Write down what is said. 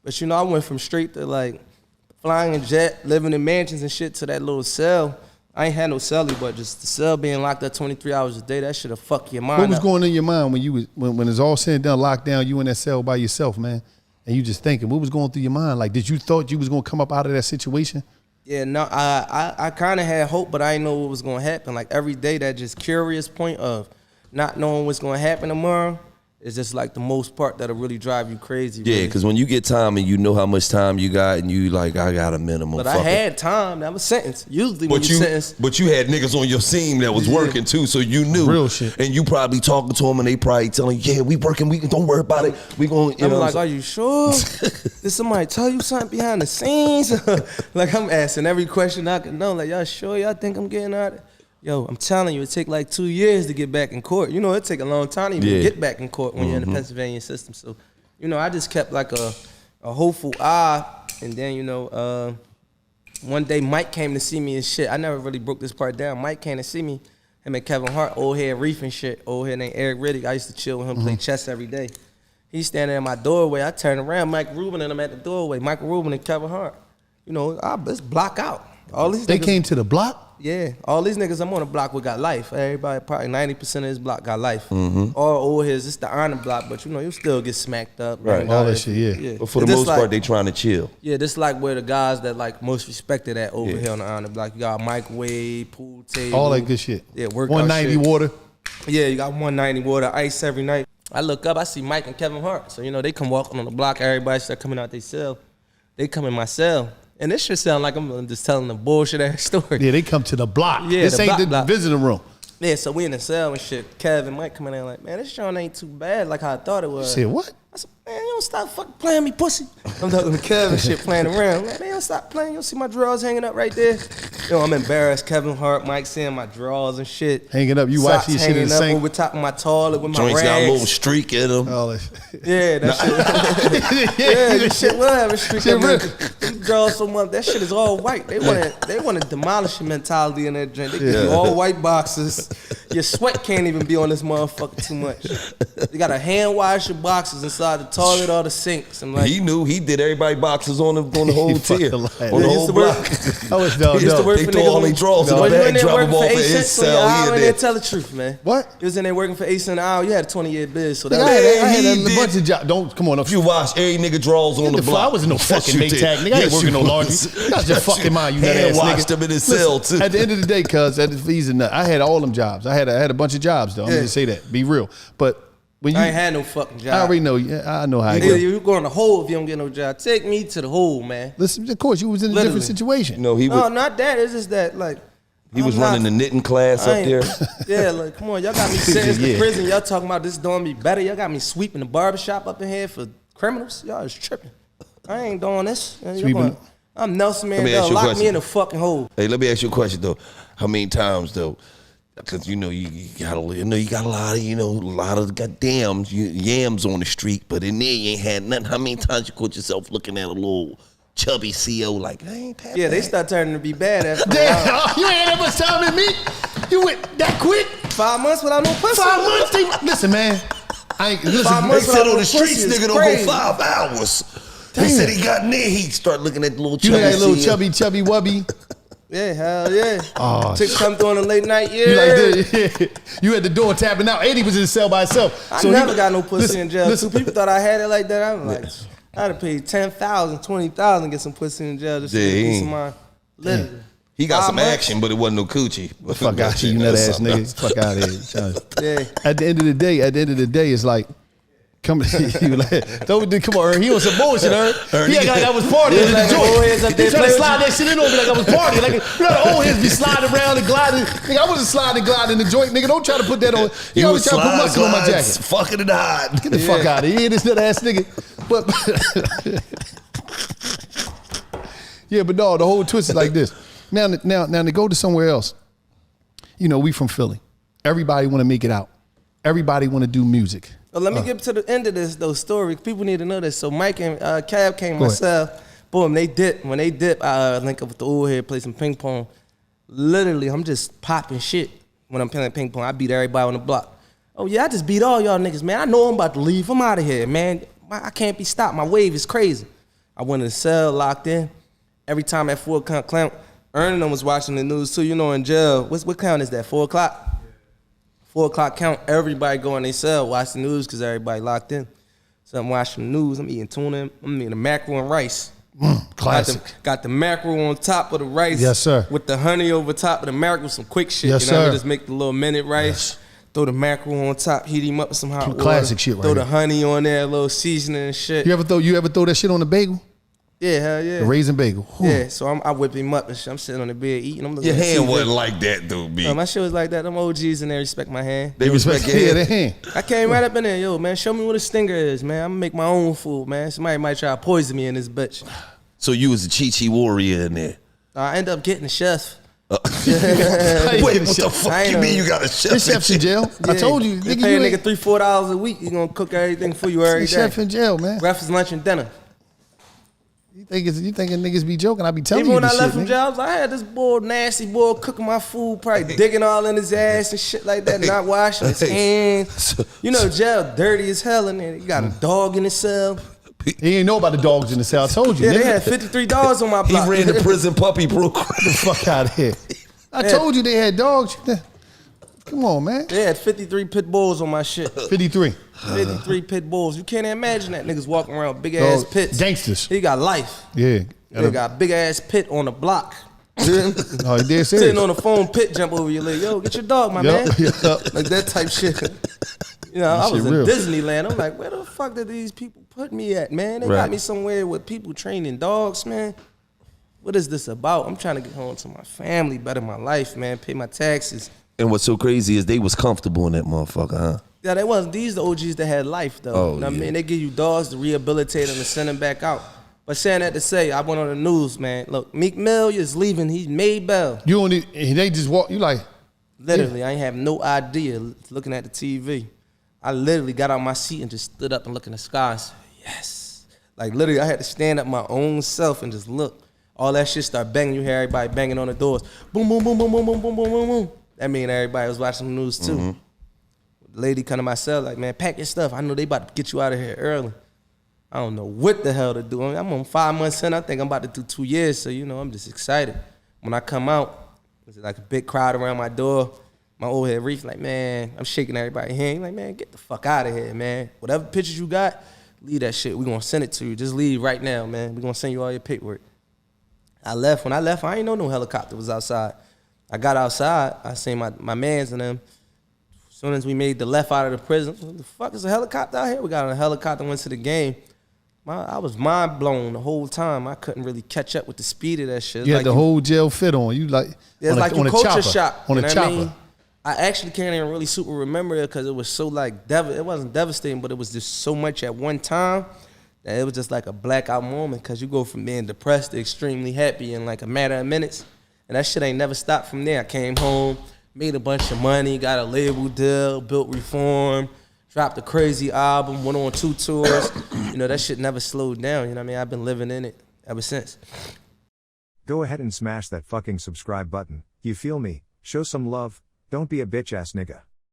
But you know, I went from straight to like flying a jet, living in mansions and shit to that little cell. I ain't had no celly, but just the cell being locked up 23 hours a day, that shit'll fuck your mind. What was going in your mind when you was when it's all said and done, locked down, you in that cell by yourself, man, and you just thinking, what was going through your mind? Like, did you thought you was gonna come up out of that situation? Yeah, no, I kind of had hope, but I didn't know what was gonna happen. Like every day, that just curious point of not knowing what's gonna happen tomorrow. It's just like the most part that'll really drive you crazy. Yeah, because when you get time and you know how much time you got and you like, I got a minimum. But I had time. That was sentenced. Usually when you sentenced. But you had niggas on your team that was working too, so you knew. Real shit. And you probably talking to them and they probably telling you, yeah, we working, we don't worry about it. We going, you I'm know. like, are you sure? Did somebody tell you something behind the scenes? Like I'm asking every question I can know. Like, y'all sure y'all think I'm getting out of it? Yo, I'm telling you, it take like 2 years to get back in court. You know, it take a long time to even get back in court when you're in the Pennsylvania system. So, you know, I just kept like a hopeful eye. And then, you know, one day Mike came to see me and shit. I never really broke this part down. Mike came to see me. Him and Kevin Hart, old head Reef and shit. Old head named Eric Riddick. I used to chill with him, play chess every day. He's standing in my doorway. I turn around, Mike Rubin and I'm at the doorway. Michael Rubin and Kevin Hart. You know, let's block out. All these They niggas, came to the block? Yeah, all these niggas I'm on the block with got life. Everybody, probably 90% of this block got life. All old heads, it's the honor block, but you know, you still get smacked up. Right. All that shit, yeah. But for the most part, they trying to chill. Yeah, this like where the guys that like most respected at over here on the honor block. You got microwave, pool table. All that good shit. Yeah, workout 190 shit. water. Yeah, you got 190 water, ice every night. I look up, I see Mike and Kevin Hart. So, you know, they come walking on the block. Everybody start coming out their cell. They come in my cell. And this shit sound like I'm just telling a bullshit ass story. Yeah, they come to the block. Yeah, this the ain't the block. visiting room. Yeah, so we in the cell and shit. Kev and Mike coming in like, man, this joint ain't too bad like how I thought it was. You said, what? I said, man, you don't stop fucking playing me, pussy. I'm talking to Kev and shit, playing around. I'm like, man, you don't stop playing. You don't see my drawers hanging up right there? Yo, I'm embarrassed. Kevin Hart, Mike seeing my drawers and shit. Hanging up. You Socks watch your shit in the hanging up sink. over top of my toilet with my Joints rags. got a little streak in them. All that shit. Yeah, that shit. Yeah, this shit will have a streak. Them drawers so much. That shit is all white. They want to demolish your mentality in that joint. They give you all white boxes. Your sweat can't even be on this motherfucker too much. You gotta hand wash your boxes inside the toilet or the sinks. I'm like, He knew. He did everybody boxes on the whole tier. On the whole block. I was no, He used to work They for throw niggas all on they the drawers in the you bag, in there drop working them for off 8 in his cents on cell. your He hour in and there. then tell the truth, man. What? You was in there working for 8 cents an hour. You had a 20-year bid, so that I had he a did. bunch of jobs. Don't come on. You watch every nigga draws on the block. I wasn't no Yes, fucking you did. Maytag nigga. I ain't Yes, working you no laundry. was. That's just fucking mine, you nut Hand ass washed nigga. him in his cell too. At the end of the day, cuz, he's a nut. I had all them jobs. I had a bunch of jobs though. I'm gonna say that. Be real. But when you, I ain't had no fucking job. I already know. I know how it Nigga, goes. you go in the hole if you don't get no job. Take me to the hole, man. Listen, of course, you was in a Literally. different situation. No, he No, was. not that. It's just that, like, He was I'm running not- the knitting class I up ain't- there. Yeah, like, come on, y'all got me sentenced Yeah. to prison. Y'all talking about this doing me better. Y'all got me sweeping the barbershop up in here for criminals. Y'all is tripping. I ain't doing this. Sweeping- I'm Nelson Let me ask Mandela. you a Lock question. me in a fucking hole. Hey, let me ask you a question though. How many times though? Because you know you got a lot of a lot of goddamn yams on the street, but in there you ain't had nothing. How many times you caught yourself looking at a little chubby CO like, I ain't that Yeah, bad. they start turning to be bad after a Damn, while. you ain't that much time in me. You went that quick. 5 months without no pussy. 5 months. Listen, man. I ain't listen. 5 They months said on the pussy streets, is nigga don't crazy. go 5 hours. They Damn. said he got in there, he start looking at the little You chubby know that little CO. chubby wubby. Yeah, hell yeah. Oh, Chicks come through on a late night. Yeah. You like this? Yeah. You at the door tapping out. Eddie was in the cell by himself. I So never he- got no pussy listen, in jail. listen. Two people thought I had it like that. I'm like, I'd have paid 10,000, 20,000 to get some pussy in jail just to get a piece of mine. Literally. He got 5 some months. action, but it wasn't no coochie. Fuck out you, you nut ass nigga. Fuck out of here. Yeah. At the end of the day, it's like, come you like, come on, Ern. He was some bullshit, Ern. He act like I was partying in Like the the old heads up joint. there He trying to playing slide that shit in on me like I was partying. Like, you know, the old heads be sliding around and gliding. Nigga, I wasn't sliding and gliding in the joint. Nigga, don't try to put that on. You always try to put muscle on my jacket. Fucking it hot. Get the fuck out of here, this nut ass nigga. But yeah, but no, the whole twist is like this. Now to go to somewhere else. You know, we from Philly. Everybody want to make it out. Everybody want to do music. Well, let me get to the end of this, though, story. People need to know this. So Mike and Cab came Go myself. Boom, they dip. When they dip, I link up with the old head, play some ping pong. Literally, I'm just popping shit when I'm playing ping pong. I beat everybody on the block. Oh, yeah, I just beat all y'all niggas, man. I know I'm about to leave. I'm out of here, man. I can't be stopped. My wave is crazy. I went in the cell, locked in. Every time at 4 o'clock count, Ernie them was watching the news too. You know, in jail. What count is that? 4 o'clock. 4 o'clock count. Everybody go in their cell, watch the news because everybody locked in. So I'm watching the news. I'm eating tuna. I'm eating mackerel and rice. Classic. Got the mackerel on top of the rice. Yes, sir. With the honey over top of the mackerel, some quick shit. Yes, you know, sir. just make the little minute rice. Yes. Throw the mackerel on top, heat him up with some hot water. Classic shit, right? Throw the honey on there, a little seasoning and shit. You ever throw that shit on the bagel? Yeah, hell yeah. The raisin bagel. Whew. Yeah, so I whip him up and shit. I'm sitting on the bed eating. I'm Your hand wasn't like that, though, B. No, my shit was like that. Them OGs in there respect my hand. They respect your their hand. hand. I came right up in there, yo, man, show me what a stinger is, man. I'm gonna make my own food, man. Somebody might try to poison me in this bitch. So you was a Chi-Chi warrior in there. I end up getting the chef. Wait, what the fuck you mean you got a chef? This chef's in jail. I told you. They pay a nigga $3-4 a week. He gonna cook everything for you every day. Chef in jail, man. Breakfast, lunch, and dinner. You thinking niggas be joking? I be telling Even you when this I left shit, from jail, I had this boy, nasty boy, cooking my food, probably digging all in his ass and shit like that, not washing his hands. You know, jail dirty as hell in there. You got a dog in the cell. He ain't know about the dogs in the cell. I told you. Yeah, nigga. they had 53 dogs on my block. He ran the prison puppy program. Get the fuck out of here. I told you they had dogs. Come on, man. They had 53 pit bulls on my shit. 53. 53 pit bulls. You can't imagine that niggas walking around big ass pits. Gangsters. He got life. Yeah. They got big ass pit on the block. Oh, he did serious. Sitting on the phone, pit jump over your leg. Yo, get your dog, my man. Like that type shit. You know, I was in Disneyland. I'm like, where the fuck did these people put me at, man? They got me somewhere with people training dogs, man. What is this about? I'm trying to get home to my family, better my life, man, pay my taxes. And what's so crazy is they was comfortable in that motherfucker, huh? Yeah, they wasn't. These the OGs that had life, though. Oh, you know what yeah. I mean? They give you dogs to rehabilitate them and send them back out. But saying that to say, I went on the news, man. Look, Meek Mill is leaving. He's made bail. You only, they just walk, you like. Literally, I ain't have no idea looking at the TV. I literally got out my seat and just stood up and looked in the sky and said, yes. Like, literally, I had to stand up my own self and just look. All that shit start banging. You hear everybody banging on the doors. Boom, boom, boom, boom, boom, boom, boom, boom, boom, boom. That mean everybody was watching the news, too. The lady come to my cell like, man, pack your stuff. I know they about to get you out of here early. I don't know what the hell to do. I'm on 5 months in. I think I'm about to do 2 years. So, you know, I'm just excited. When I come out, there's like a big crowd around my door. My old head Reef like, man, I'm shaking everybody's hand. He's like, man, get the fuck out of here, man. Whatever pictures you got, leave that shit. We're going to send it to you. Just leave right now, man. We're going to send you all your paperwork. I left. When I left, I ain't know no helicopter was outside. I got outside. I seen my mans and them. As soon as we made the left out of the prison, what the fuck is a helicopter out here? We got on a helicopter, went to the game. I was mind blown the whole time. I couldn't really catch up with the speed of that shit. You had the whole jail fit on. You like, it's like you culture shock. On a chopper. I mean? I actually can't even really super remember it because it was so like, it wasn't devastating, but it was just so much at one time that it was just like a blackout moment because you go from being depressed to extremely happy in like a matter of minutes. And that shit ain't never stopped from there. I came home, made a bunch of money, got a label deal, built Reform, dropped a crazy album, went on 2 tours. You know, that shit never slowed down. You know what I mean? I've been living in it ever since. Go ahead and smash that fucking subscribe button. You feel me? Show some love. Don't be a bitch ass nigga.